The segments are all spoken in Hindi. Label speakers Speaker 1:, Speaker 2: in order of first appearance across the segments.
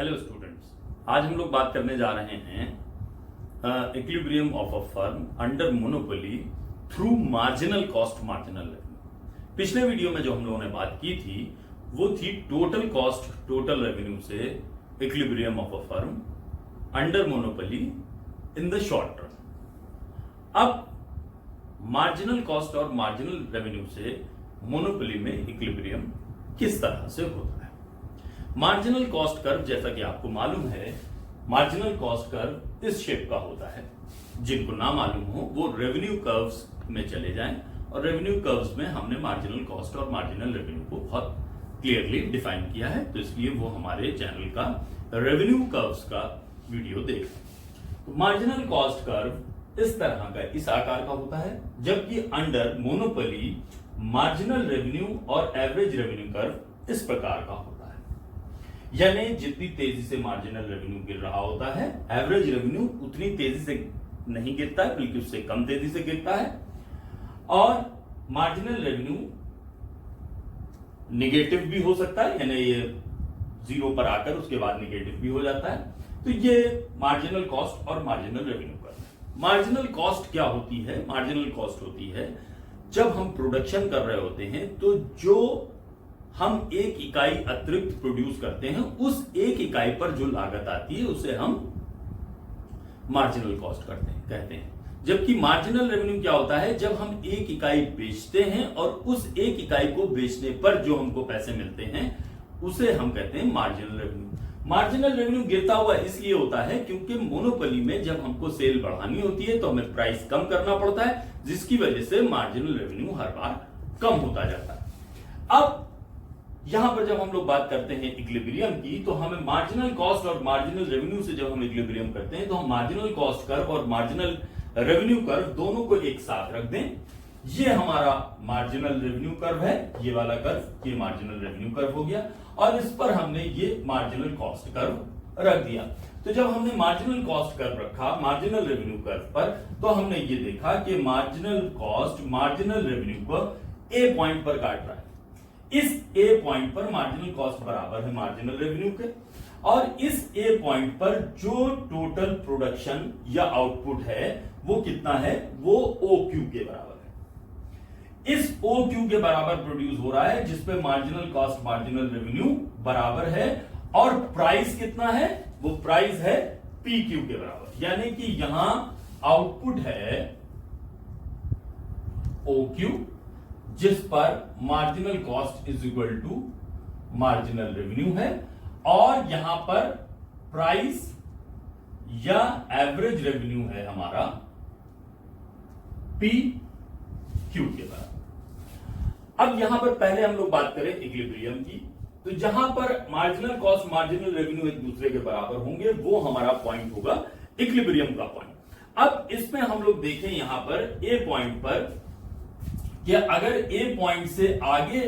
Speaker 1: हेलो स्टूडेंट्स, आज हम लोग बात करने जा रहे हैं equilibrium of a firm under monopoly through marginal cost marginal revenue. पिछले वीडियो में जो हम लोगों ने बात की थी वो थी टोटल कॉस्ट टोटल रेवेन्यू से equilibrium of a firm under monopoly in the short term. अब मार्जिनल कॉस्ट और मार्जिनल रेवेन्यू से मोनोपोली में इक्विलिब्रियम किस तरह से होता है। मार्जिनल कॉस्ट कर्व, जैसा कि आपको मालूम है, मार्जिनल कॉस्ट कर्व इस शेप का होता है। जिनको ना मालूम हो वो रेवेन्यू कर्व्स में चले जाएं, और रेवेन्यू कर्व्स में हमने मार्जिनल कॉस्ट और मार्जिनल रेवेन्यू को बहुत क्लियरली डिफाइन किया है, तो इसलिए वो हमारे चैनल का रेवेन्यू कर्व्स का वीडियो देखें। तो मार्जिनल कॉस्ट कर्व इस तरह का, इस आकार का होता है, जबकि अंडर मोनोपोली मार्जिनल रेवेन्यू और एवरेज रेवेन्यू कर्व इस प्रकार का होता है। यानी जितनी तेजी से मार्जिनल रेवेन्यू गिर रहा होता है, एवरेज रेवेन्यू उतनी तेजी से नहीं गिरता है, बल्कि उससे कम तेजी से गिरता है। और मार्जिनल रेवेन्यू निगेटिव भी हो सकता है, यानी ये जीरो पर आकर उसके बाद निगेटिव भी हो जाता है। तो ये मार्जिनल कॉस्ट और मार्जिनल रेवेन्यू का। मार्जिनल कॉस्ट क्या होती है? मार्जिनल कॉस्ट होती है जब हम प्रोडक्शन कर रहे होते हैं तो जो हम एक इकाई अतिरिक्त प्रोड्यूस करते हैं, उस एक इकाई पर जो लागत आती है उसे हम मार्जिनल कॉस्ट कहते हैं। जबकि मार्जिनल रेवेन्यू क्या होता है? जब हम एक इकाई बेचते हैं और उस एक इकाई को बेचने पर जो हमको पैसे मिलते हैं उसे हम कहते हैं मार्जिनल रेवेन्यू। मार्जिनल रेवेन्यू गिरता हुआ इसलिए होता है क्योंकि मोनोपोली में जब हमको सेल बढ़ानी होती है तो हमें प्राइस कम करना पड़ता है, जिसकी वजह से मार्जिनल रेवेन्यू हर बार कम होता जाता है। अब यहां पर जब हम लोग बात करते हैं इक्विलिब्रियम की, तो हमें मार्जिनल कॉस्ट और मार्जिनल रेवेन्यू से जब हम इक्विलिब्रियम करते हैं तो हम मार्जिनल कॉस्ट कर्व और मार्जिनल रेवेन्यू कर्व दोनों को एक साथ रख दें। ये हमारा मार्जिनल रेवेन्यू कर्व है, ये वाला कर्व, ये मार्जिनल रेवेन्यू कर्व हो गया, और इस पर हमने ये मार्जिनल कॉस्ट कर्व रख दिया। तो जब हमने मार्जिनल कॉस्ट कर्व रखा मार्जिनल रेवेन्यू कर्व पर, तो हमने ये देखा कि मार्जिनल कॉस्ट मार्जिनल रेवेन्यू को ए पॉइंट पर काट रहा है। इस ए पॉइंट पर मार्जिनल कॉस्ट बराबर है मार्जिनल रेवेन्यू के, और इस ए पॉइंट पर जो टोटल प्रोडक्शन या आउटपुट है वो कितना है? वो ओ क्यू के बराबर है। इस ओ क्यू के बराबर प्रोड्यूस हो रहा है, जिसपे मार्जिनल कॉस्ट मार्जिनल रेवेन्यू बराबर है, और प्राइस कितना है? वो प्राइस है पी क्यू के बराबर। यानी कि यहां आउटपुट है ओ क्यू, जिस पर marginal cost is equal to marginal revenue है, और यहां पर प्राइस या एवरेज रेवेन्यू है हमारा पी क्यू के बराबर। अब यहां पर पहले हम लोग बात करें इक्विलिब्रियम की, तो जहां पर मार्जिनल कॉस्ट मार्जिनल रेवेन्यू एक दूसरे के बराबर होंगे वो हमारा पॉइंट होगा इक्विलिब्रियम का पॉइंट। अब इसमें हम लोग देखें यहां पर ए पॉइंट पर कि अगर ए पॉइंट से आगे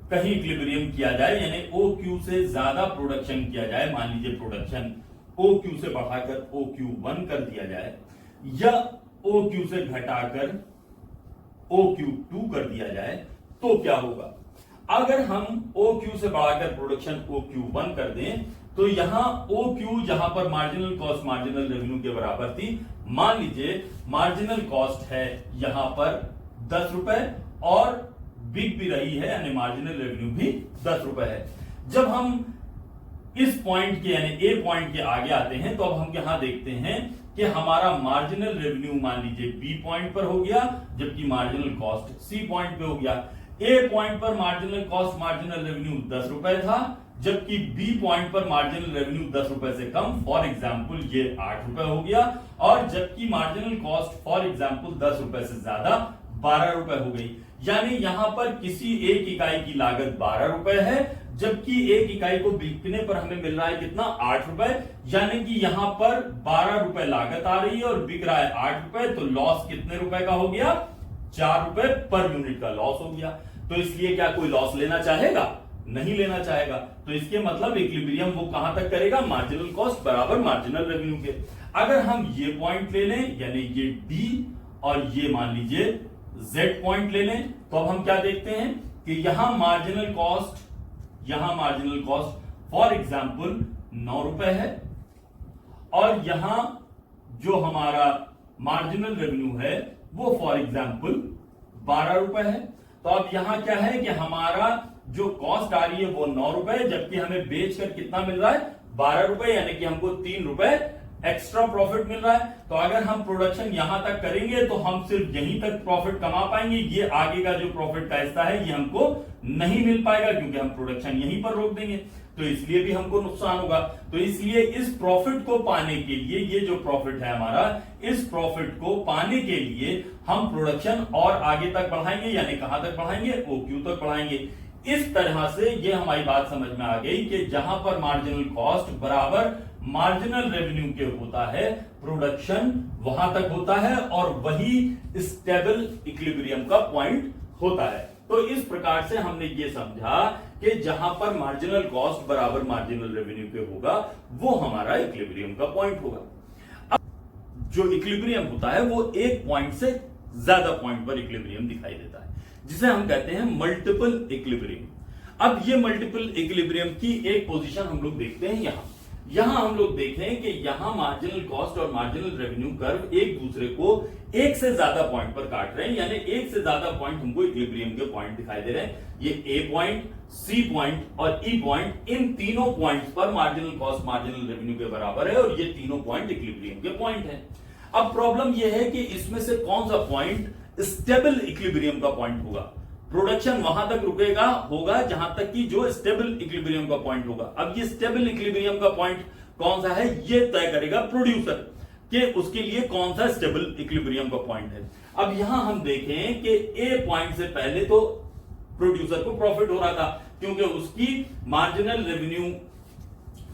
Speaker 1: कहीं इक्विलिब्रियम किया जाए, यानी ओ क्यू से ज्यादा प्रोडक्शन किया जाए, मान लीजिए प्रोडक्शन ओ क्यू से बढ़ाकर ओ क्यू 1 कर दिया जाए, या ओ क्यू से घटाकर ओ क्यू 2 कर दिया जाए, तो क्या होगा? अगर हम ओ क्यू से बढ़ाकर प्रोडक्शन ओ क्यू 1 कर दें, तो यहां ओ क्यू, जहां पर मार्जिनल कॉस्ट मार्जिनल रेवेन्यू के बराबर थी, मान लीजिए मार्जिनल कॉस्ट है यहां पर 10 रुपए और बिक भी रही है, यानी मार्जिनल रेवेन्यू भी 10 रुपए है। जब हम इस पॉइंट के यानी ए पॉइंट के आगे आते हैं तो अब हम यहां देखते हैं कि हमारा मार्जिनल रेवेन्यू मान लीजिए बी पॉइंट पर हो गया, जबकि मार्जिनल कॉस्ट सी पॉइंट पे हो गया। ए पॉइंट पर मार्जिनल कॉस्ट मार्जिनल रेवेन्यू 10 रुपए था, जबकि बी पॉइंट पर मार्जिनल रेवेन्यू 10 रुपए से कम, फॉर एग्जांपल ये 8 रुपए हो गया, और जबकि मार्जिनल कॉस्ट फॉर एग्जांपल 10 रुपए से ज्यादा 12 रुपए हो गई। यानी यहां पर किसी एक इकाई की लागत 12 रुपए है, जबकि एक इकाई को बिकने पर हमें मिल रहा है कितना? 8 रुपए। यानी कि यहां पर 12 रुपए लागत आ रही है और बिक रहा है 8 रुपए, तो लॉस कितने रुपए का हो गया? 4 रुपए पर यूनिट का लॉस हो गया। तो इसलिए क्या कोई लॉस लेना चाहेगा? नहीं लेना चाहेगा। तो इसके मतलब इक्विलिब्रियम वो कहां तक करेगा? मार्जिनल कॉस्ट बराबर मार्जिनल रेवेन्यू के। अगर हम ये पॉइंट ले लें, यानी ये डी और ये मान लीजिए जेड पॉइंट ले लें, तो अब हम क्या देखते हैं कि यहां मार्जिनल कॉस्ट फॉर एग्जाम्पल 9 रुपए है, और यहां जो हमारा मार्जिनल रेवेन्यू है वो फॉर एग्जाम्पल 12 रुपए है। तो अब यहां क्या है कि हमारा जो कॉस्ट आ रही है वो 9 रुपए, जबकि हमें बेचकर कितना मिल रहा है 12 रुपए, यानी कि हमको 3 रुपए एक्स्ट्रा प्रॉफिट मिल रहा है। तो अगर हम प्रोडक्शन यहां तक करेंगे तो हम सिर्फ यहीं तक प्रॉफिट कमा पाएंगे, ये आगे का जो प्रॉफिट का हिस्सा है ये हमको नहीं मिल पाएगा, क्योंकि हम प्रोडक्शन यहीं पर रोक देंगे, तो इसलिए भी हमको नुकसान होगा। तो इसलिए इस प्रॉफिट को पाने के लिए, ये जो प्रॉफिट है हमारा, इस प्रॉफिट को पाने के लिए हम प्रोडक्शन और आगे तक बढ़ाएंगे, यानी कहां तक बढ़ाएंगे, OQ तक बढ़ाएंगे। इस तरह से ये हमारी बात समझ में आ गई कि जहां पर मार्जिनल कॉस्ट बराबर मार्जिनल रेवेन्यू के होता है, प्रोडक्शन वहां तक होता है, और वही स्टेबल इक्विलिब्रियम का पॉइंट होता है। तो इस प्रकार से हमने ये समझा कि जहां पर मार्जिनल कॉस्ट बराबर मार्जिनल रेवेन्यू के होगा वो हमारा इक्विलिब्रियम का पॉइंट होगा। अब जो इक्विलिब्रियम होता है वो एक पॉइंट से ज्यादा पॉइंट पर इक्विलिब्रियम दिखाई देता है, जिसे हम कहते हैं मल्टीपल इक्विलिब्रियम। अब ये मल्टीपल इक्विलिब्रियम की एक पोजीशन हम लोग देखते हैं यहां हम लोग देखें कि यहां मार्जिनल कॉस्ट और मार्जिनल रेवेन्यू कर्व एक दूसरे को एक से ज्यादा पॉइंट पर काट रहे हैं, यानी एक से ज्यादा पॉइंट हमको इक्विलिब्रियम के पॉइंट दिखाई दे रहे हैं। ये ए पॉइंट, सी पॉइंट और ई पॉइंट, इन तीनों पॉइंट्स पर मार्जिनल कॉस्ट मार्जिनल रेवेन्यू के बराबर है, और ये तीनों पॉइंट इक्विलिब्रियम के पॉइंट है। अब प्रॉब्लम यह है कि इसमें से कौन सा पॉइंट स्टेबल इक्विलिब्रियम का पॉइंट होगा। प्रोडक्शन वहां तक रुकेगा होगा जहां तक कि जो स्टेबल इक्विलिब्रियम का पॉइंट होगा। अब ये स्टेबल इक्विलिब्रियम का पॉइंट कौन सा है ये तय करेगा प्रोड्यूसर कि उसके लिए कौन सा स्टेबल इक्विलिब्रियम का पॉइंट है। अब यहां हम देखें कि ए पॉइंट से पहले तो प्रोड्यूसर को प्रॉफिट हो रहा था, क्योंकि उसकी मार्जिनल रेवेन्यू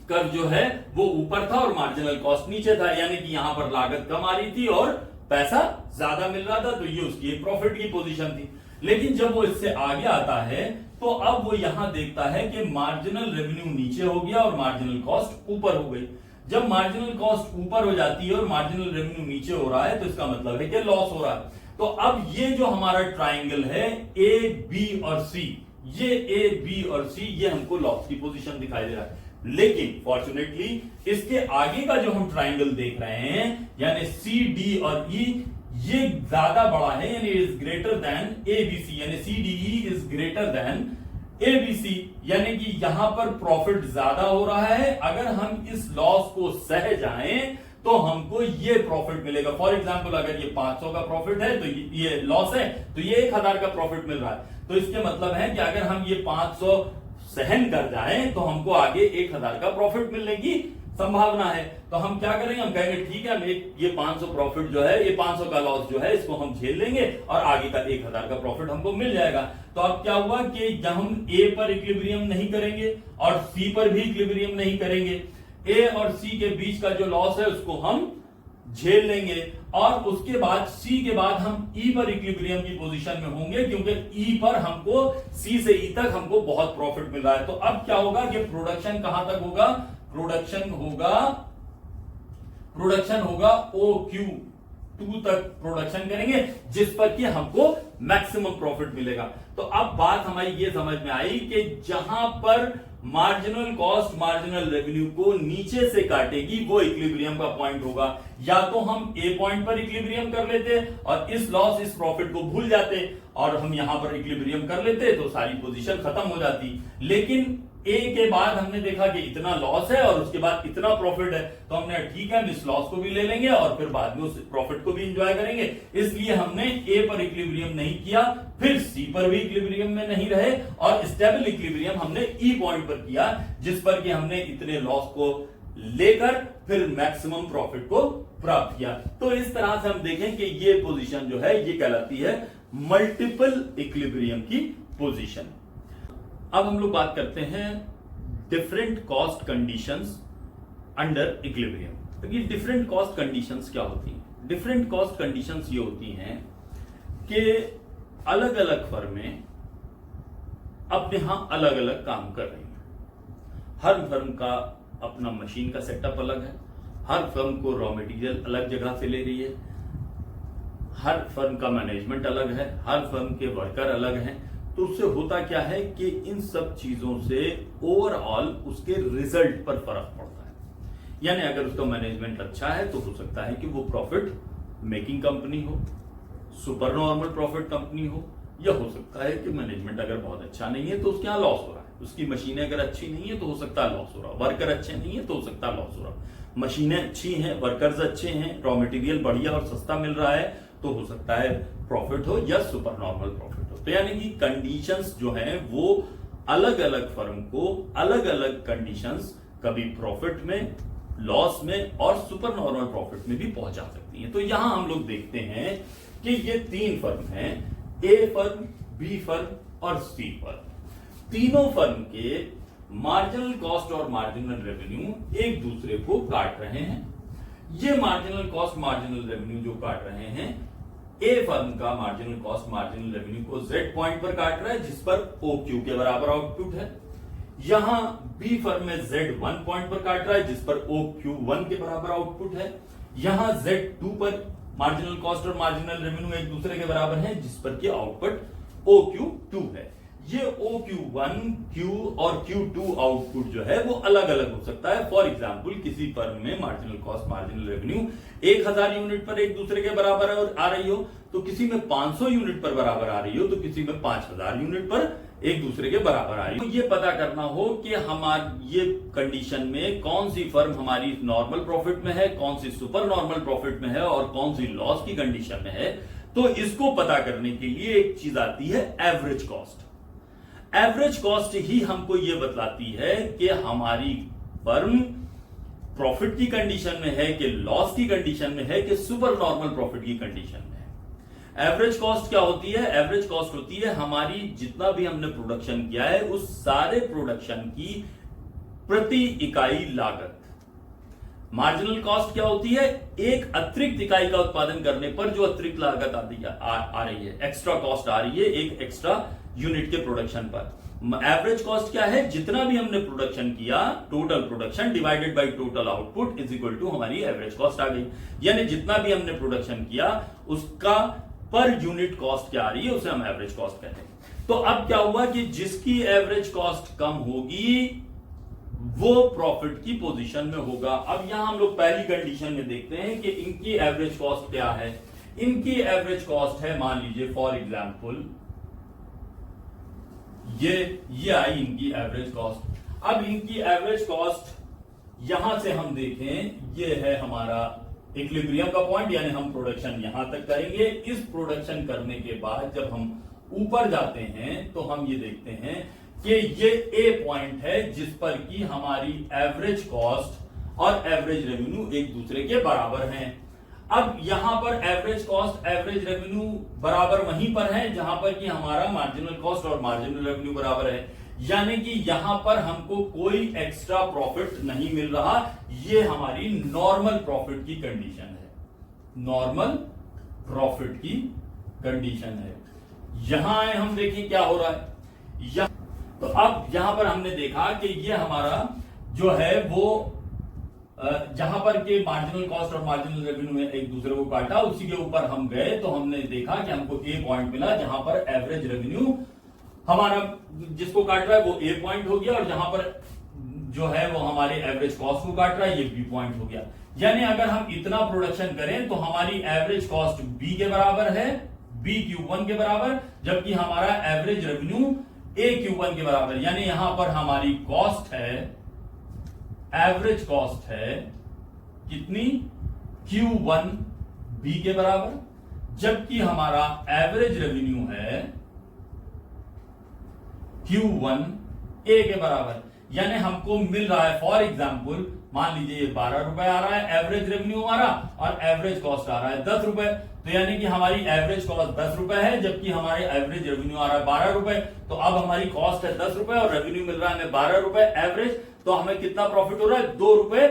Speaker 1: कर्व जो है वो ऊपर था और मार्जिनल कॉस्ट नीचे था, यानी कि यहां पर लागत कम आ रही थी और पैसा ज्यादा मिल रहा था, तो ये उसकी एक प्रॉफिट की पोजीशन थी। लेकिन जब वो इससे आगे आता है तो अब वो यहां देखता है कि मार्जिनल रेवेन्यू नीचे हो गया और मार्जिनल कॉस्ट ऊपर हो गई। जब मार्जिनल कॉस्ट ऊपर हो जाती है और मार्जिनल रेवेन्यू नीचे हो रहा है तो इसका मतलब है कि लॉस हो रहा है। तो अब ये जो हमारा ट्राइंगल है ए, बी और सी, ये ए, बी और सी, ये हमको लॉस की पोजीशन दिखाई दे रहा है। लेकिन फॉर्चुनेटली इसके आगे का जो हम ट्राइंगल देख रहे हैं, यानी सी, डी और ई, ये ज्यादा बड़ा है, यानी इज ग्रेटर देन एबीसी, यानी CDE is greater than ABC, यानी कि यहां पर प्रॉफिट ज्यादा हो रहा है। अगर हम इस लॉस को सह जाएं तो हमको ये प्रॉफिट मिलेगा। फॉर एग्जांपल अगर ये 500 का प्रॉफिट है तो ये लॉस है, तो ये 1000 का प्रॉफिट मिल रहा है। तो इसके मतलब है कि अगर हम ये 500 सहन कर जाएं तो हमको आगे 1000 का प्रॉफिट मिलने की संभावना है। तो हम क्या करेंगे, हम कहेंगे ठीक है, ये 500 प्रॉफिट जो है, ये 500 का लॉस जो है, इसको हम झेल लेंगे और आगे का 1000 का प्रॉफिट हमको मिल जाएगा। तो अब क्या हुआ कि जब हम ए पर इक्विलिब्रियम नहीं करेंगे और सी पर भी इक्विलिब्रियम नहीं करेंगे, ए और सी के बीच का जो लॉस है उसको हम झेल लेंगे, और उसके बाद सी के बाद हम ई पर इक्विलिब्रियम की पोजीशन में होंगे, क्योंकि ई पर हमको सी से ई तक हमको बहुत प्रॉफिट मिल रहा है। तो अब क्या होगा कि प्रोडक्शन कहां तक होगा, प्रोडक्शन होगा OQ2 तक प्रोडक्शन करेंगे, जिस पर कि हमको मैक्सिमम प्रॉफिट मिलेगा। तो अब बात हमारी ये समझ में आई कि जहां पर मार्जिनल कॉस्ट मार्जिनल रेवेन्यू को नीचे से काटेगी वो इक्विलिब्रियम का पॉइंट होगा। या तो हम ए पॉइंट पर इक्विलिब्रियम कर लेते और इस लॉस इस प्रॉफिट को भूल जाते और हम यहां पर इक्विलिब्रियम कर लेते तो सारी पोजीशन खत्म हो जाती। लेकिन ए के बाद हमने देखा कि इतना लॉस है और उसके बाद इतना प्रॉफिट है, तो हमने ठीक है हम इस लॉस को भी ले लेंगे और फिर बाद में उस प्रॉफिट को भी एंजॉय करेंगे। इसलिए हमने ए पर इक्विलिब्रियम नहीं किया, फिर सी पर भी इक्विलिब्रियम में नहीं रहे, और स्टेबल इक्विलिब्रियम हमने ई पॉइंट पर किया, जिस पर कि हमने इतने लॉस को लेकर फिर मैक्सिमम प्रॉफिट को प्राप्त किया। तो इस तरह से हम देखें कि ये पोजीशन जो है ये कहलाती है मल्टीपल इक्विलिब्रियम की पोजीशन। अब हम लोग बात करते हैं different cost conditions under equilibrium. तो ये डिफरेंट कॉस्ट कंडीशंस क्या होती हैं? डिफरेंट कॉस्ट कंडीशंस ये होती हैं कि अलग अलग फर्में अपने यहां अलग अलग काम कर रही हैं। हर फर्म का अपना मशीन का सेटअप अलग है, हर फर्म को रॉ मटेरियल अलग जगह से ले रही है, हर फर्म का मैनेजमेंट अलग है, हर फर्म के वर्कर अलग हैं। तो उससे होता क्या है कि इन सब चीजों से ओवरऑल उसके रिजल्ट पर फर्क पड़ता है। यानी अगर उसका मैनेजमेंट अच्छा है तो हो सकता है कि वो प्रॉफिट मेकिंग कंपनी हो, सुपर नॉर्मल प्रॉफिट कंपनी हो, या हो सकता है कि मैनेजमेंट अगर बहुत अच्छा नहीं है तो उसके यहां लॉस हो रहा है, उसकी मशीनें अगर अच्छी नहीं है तो हो सकता है लॉस हो रहा, वर्कर अच्छे नहीं है तो हो सकता है लॉस हो रहा। मशीनें अच्छी हैं, वर्कर्स अच्छे हैं, रॉ मटेरियल बढ़िया और सस्ता मिल रहा है तो हो सकता है प्रॉफिट हो या सुपर नॉर्मल प्रॉफिट हो। तो यानी कि कंडीशंस जो हैं वो अलग अलग फर्म को अलग अलग कंडीशंस कभी प्रॉफिट में, लॉस में और सुपर नॉर्मल प्रॉफिट में भी पहुंचा सकती हैं। तो यहां हम लोग देखते हैं कि ये तीन फर्म हैं, ए फर्म, बी फर्म और सी फर्म। तीनों फर्म के मार्जिनल कॉस्ट और मार्जिनल रेवेन्यू एक दूसरे को काट रहे हैं। ये मार्जिनल कॉस्ट मार्जिनल रेवेन्यू जो काट रहे हैं, ए फर्म का मार्जिनल कॉस्ट मार्जिनल रेवेन्यू को जेड पॉइंट पर काट रहा है जिस पर ओ क्यू के बराबर आउटपुट है। यहां बी फर्म में जेड 1 पॉइंट पर काट रहा है जिस पर ओ क्यू 1 के बराबर आउटपुट है। यहां जेड 2 पर मार्जिनल कॉस्ट और मार्जिनल रेवेन्यू एक दूसरे के बराबर है जिस पर कि आउटपुट ओ क्यू 2 है। ये ओ क्यू 1, क्यू और क्यू 2 आउटपुट जो है वो अलग अलग हो सकता है। फॉर एग्जाम्पल किसी फर्म में marginal cost marginal revenue 1000 unit पर एक दूसरे के बराबर आ रही हो, तो किसी में 500 यूनिट पर बराबर आ रही हो, तो किसी में 5000 यूनिट पर एक दूसरे के बराबर आ रही हो। ये पता करना हो कि हमारी ये कंडीशन में कौन सी फर्म हमारी नॉर्मल प्रॉफिट में है, कौन सी सुपर नॉर्मल प्रॉफिट में है और कौन सी लॉस की कंडीशन में है, तो इसको पता करने के लिए एक चीज आती है एवरेज कॉस्ट। एवरेज कॉस्ट ही हमको यह बतलाती है कि हमारी फर्म प्रॉफिट की कंडीशन में है कि लॉस की कंडीशन में है कि सुपर नॉर्मल प्रॉफिट की कंडीशन में है। एवरेज कॉस्ट क्या होती है? एवरेज कॉस्ट होती है हमारी जितना भी हमने प्रोडक्शन किया है उस सारे प्रोडक्शन की प्रति इकाई लागत। मार्जिनल कॉस्ट क्या होती है? एक अतिरिक्त इकाई का उत्पादन करने पर जो अतिरिक्त लागत आ रही है, एक्स्ट्रा कॉस्ट आ रही है एक एक्स्ट्रा यूनिट के प्रोडक्शन पर। एवरेज कॉस्ट क्या है? जितना भी हमने प्रोडक्शन किया, total production divided by total output is equal to हमारी एवरेज कॉस्ट आ गई। यानी जितना भी हमने प्रोडक्शन किया उसका पर यूनिट कॉस्ट क्या आ रही है उसे हम एवरेज कॉस्ट कहते हैं। तो अब क्या हुआ कि जिसकी एवरेज कॉस्ट कम होगी वो प्रॉफिट की पोजीशन में होगा। अब यहां हम लोग पहली कंडीशन में देखते हैं कि इनकी एवरेज कॉस्ट क्या है। इनकी एवरेज कॉस्ट है, मान लीजिए फॉर एग्जांपल ये आई इनकी एवरेज कॉस्ट। अब इनकी एवरेज कॉस्ट यहां से हम देखें, ये है हमारा इक्विलिब्रियम का पॉइंट, यानी हम प्रोडक्शन यहां तक करेंगे। इस प्रोडक्शन करने के बाद जब हम ऊपर जाते हैं तो हम ये देखते हैं कि ये ए पॉइंट है जिस पर कि हमारी एवरेज कॉस्ट और एवरेज रेवेन्यू एक दूसरे के बराबर हैं। अब यहां पर एवरेज कॉस्ट एवरेज रेवेन्यू बराबर वहीं पर है जहां पर कि हमारा मार्जिनल कॉस्ट और मार्जिनल रेवेन्यू बराबर है। यानी कि यहां पर हमको कोई एक्स्ट्रा प्रॉफिट नहीं मिल रहा। ये हमारी नॉर्मल प्रॉफिट की कंडीशन है, नॉर्मल प्रॉफिट की कंडीशन है। यहां आए हम देखें क्या हो रहा है। तो अब यहां पर हमने देखा कि ये हमारा जो है वो जहां पर के मार्जिनल कॉस्ट और मार्जिनल रेवेन्यू में एक दूसरे को काटा, उसी के ऊपर हम गए तो हमने देखा कि हमको ए पॉइंट मिला जहां पर एवरेज रेवेन्यू हमारा जिसको काट रहा है वो ए पॉइंट हो गया और जहां पर जो है वो हमारे एवरेज कॉस्ट को काट रहा है ये बी पॉइंट हो गया। यानी अगर हम इतना प्रोडक्शन करें तो हमारी एवरेज कॉस्ट बी के बराबर है, बी क्यू1 के बराबर, जबकि हमारा एवरेज रेवेन्यू ए क्यू1 के बराबर। यानी यहां पर हमारी कॉस्ट है, एवरेज कॉस्ट है कितनी? Q1 B के बराबर, जबकि हमारा एवरेज रेवेन्यू है Q1 A के बराबर। यानी हमको मिल रहा है फॉर एग्जांपल मान लीजिए ये 12 रुपए आ रहा है एवरेज रेवेन्यू हमारा और एवरेज कॉस्ट आ रहा है 10 रुपए। तो यानी कि हमारी एवरेज कॉस्ट 10 रुपए है जबकि हमारे एवरेज रेवेन्यू आ रहा है 12 रुपए। तो अब हमारी कॉस्ट है 10 रुपए और रेवेन्यू मिल रहा है हमें 12 रुपए एवरेज। तो हमें कितना प्रॉफिट हो रहा है? 2 रुपए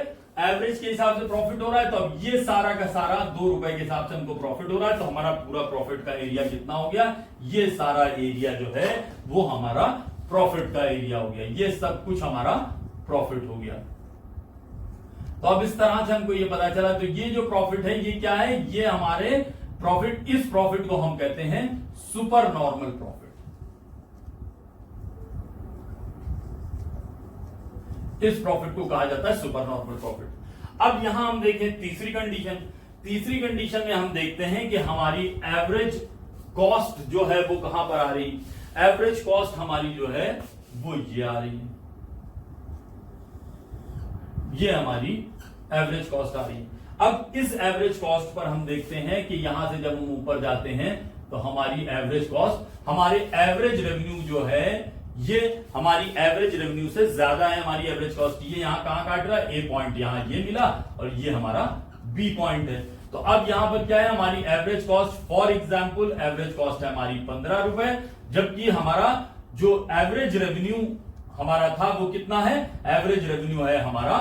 Speaker 1: एवरेज के हिसाब से प्रॉफिट हो रहा है। तो अब ये सारा का सारा 2 रुपए के हिसाब से हमको प्रॉफिट हो रहा है। तो हमारा पूरा प्रॉफिट का एरिया कितना हो गया? ये सारा एरिया जो है वो हमारा प्रॉफिट का एरिया हो गया। ये सब कुछ हमारा प्रॉफिट हो गया। तो अब इस तरह से हमको ये पता चला। तो ये जो प्रॉफिट है ये क्या है? ये हमारे प्रॉफिट, इस प्रॉफिट को हम कहते हैं सुपर नॉर्मल प्रॉफिट। इस प्रॉफिट को कहा जाता है सुपर नॉर्मल प्रॉफिट। अब यहां हम देखें तीसरी कंडीशन में हम देखते हैं कि हमारी एवरेज कॉस्ट जो है वो कहां पर आ रही, एवरेज कॉस्ट हमारी जो है वो ये आ रही है, ये हमारी एवरेज कॉस्ट आ रही है। अब इस एवरेज कॉस्ट पर हम देखते हैं कि यहां से जब हम ऊपर जाते हैं तो हमारी एवरेज कॉस्ट, हमारे एवरेज रेवेन्यू जो है ये हमारी एवरेज रेवेन्यू से ज्यादा है हमारी एवरेज कॉस्ट। ये यहां कहां काट रहा है, ए पॉइंट यहां ये मिला और ये हमारा बी पॉइंट है। तो अब यहां पर क्या है, हमारी average cost, for example average cost है हमारी 15 रुपए, जबकि हमारा जो एवरेज रेवेन्यू हमारा था वो कितना है, एवरेज रेवेन्यू है हमारा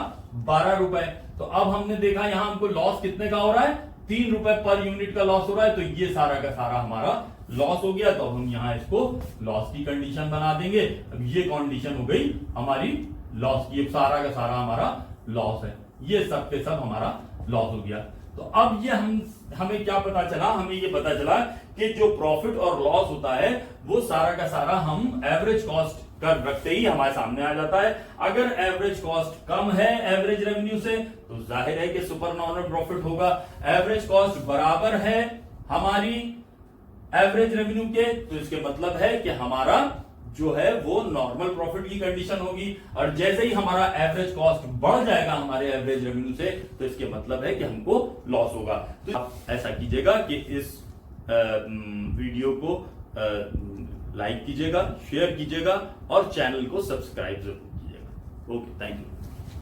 Speaker 1: 12 रुपए। तो अब हमने देखा यहां हमको लॉस कितने का हो रहा है, 3 रुपए पर यूनिट का लॉस हो रहा है। तो ये सारा का सारा हमारा लॉस हो गया। तो हम यहां इसको लॉस की कंडीशन बना देंगे। अब ये कंडीशन हो गई हमारी लॉस की, सारा का सारा हमारा लॉस है, ये सब के सब हमारा लॉस हो गया। तो अब ये हमें क्या पता चला, हमें ये पता चला कि जो प्रॉफिट और लॉस होता है वो सारा का सारा हम एवरेज कॉस्ट कर रखते ही हमारे सामने आ जाता है। अगर एवरेज कॉस्ट कम है एवरेज रेवेन्यू से तो जाहिर है कि सुपर नॉर्मल प्रॉफिट होगा। एवरेज कॉस्ट बराबर है हमारी एवरेज रेवेन्यू के, तो इसके मतलब है कि हमारा जो है वो नॉर्मल प्रॉफिट की कंडीशन होगी। और जैसे ही हमारा एवरेज कॉस्ट बढ़ जाएगा हमारे एवरेज रेवेन्यू से तो इसके मतलब है कि हमको लॉस होगा। तो आप ऐसा कीजिएगा कि इस वीडियो को लाइक कीजिएगा, शेयर कीजिएगा और चैनल को सब्सक्राइब जरूर कीजिएगा। Okay, thank you.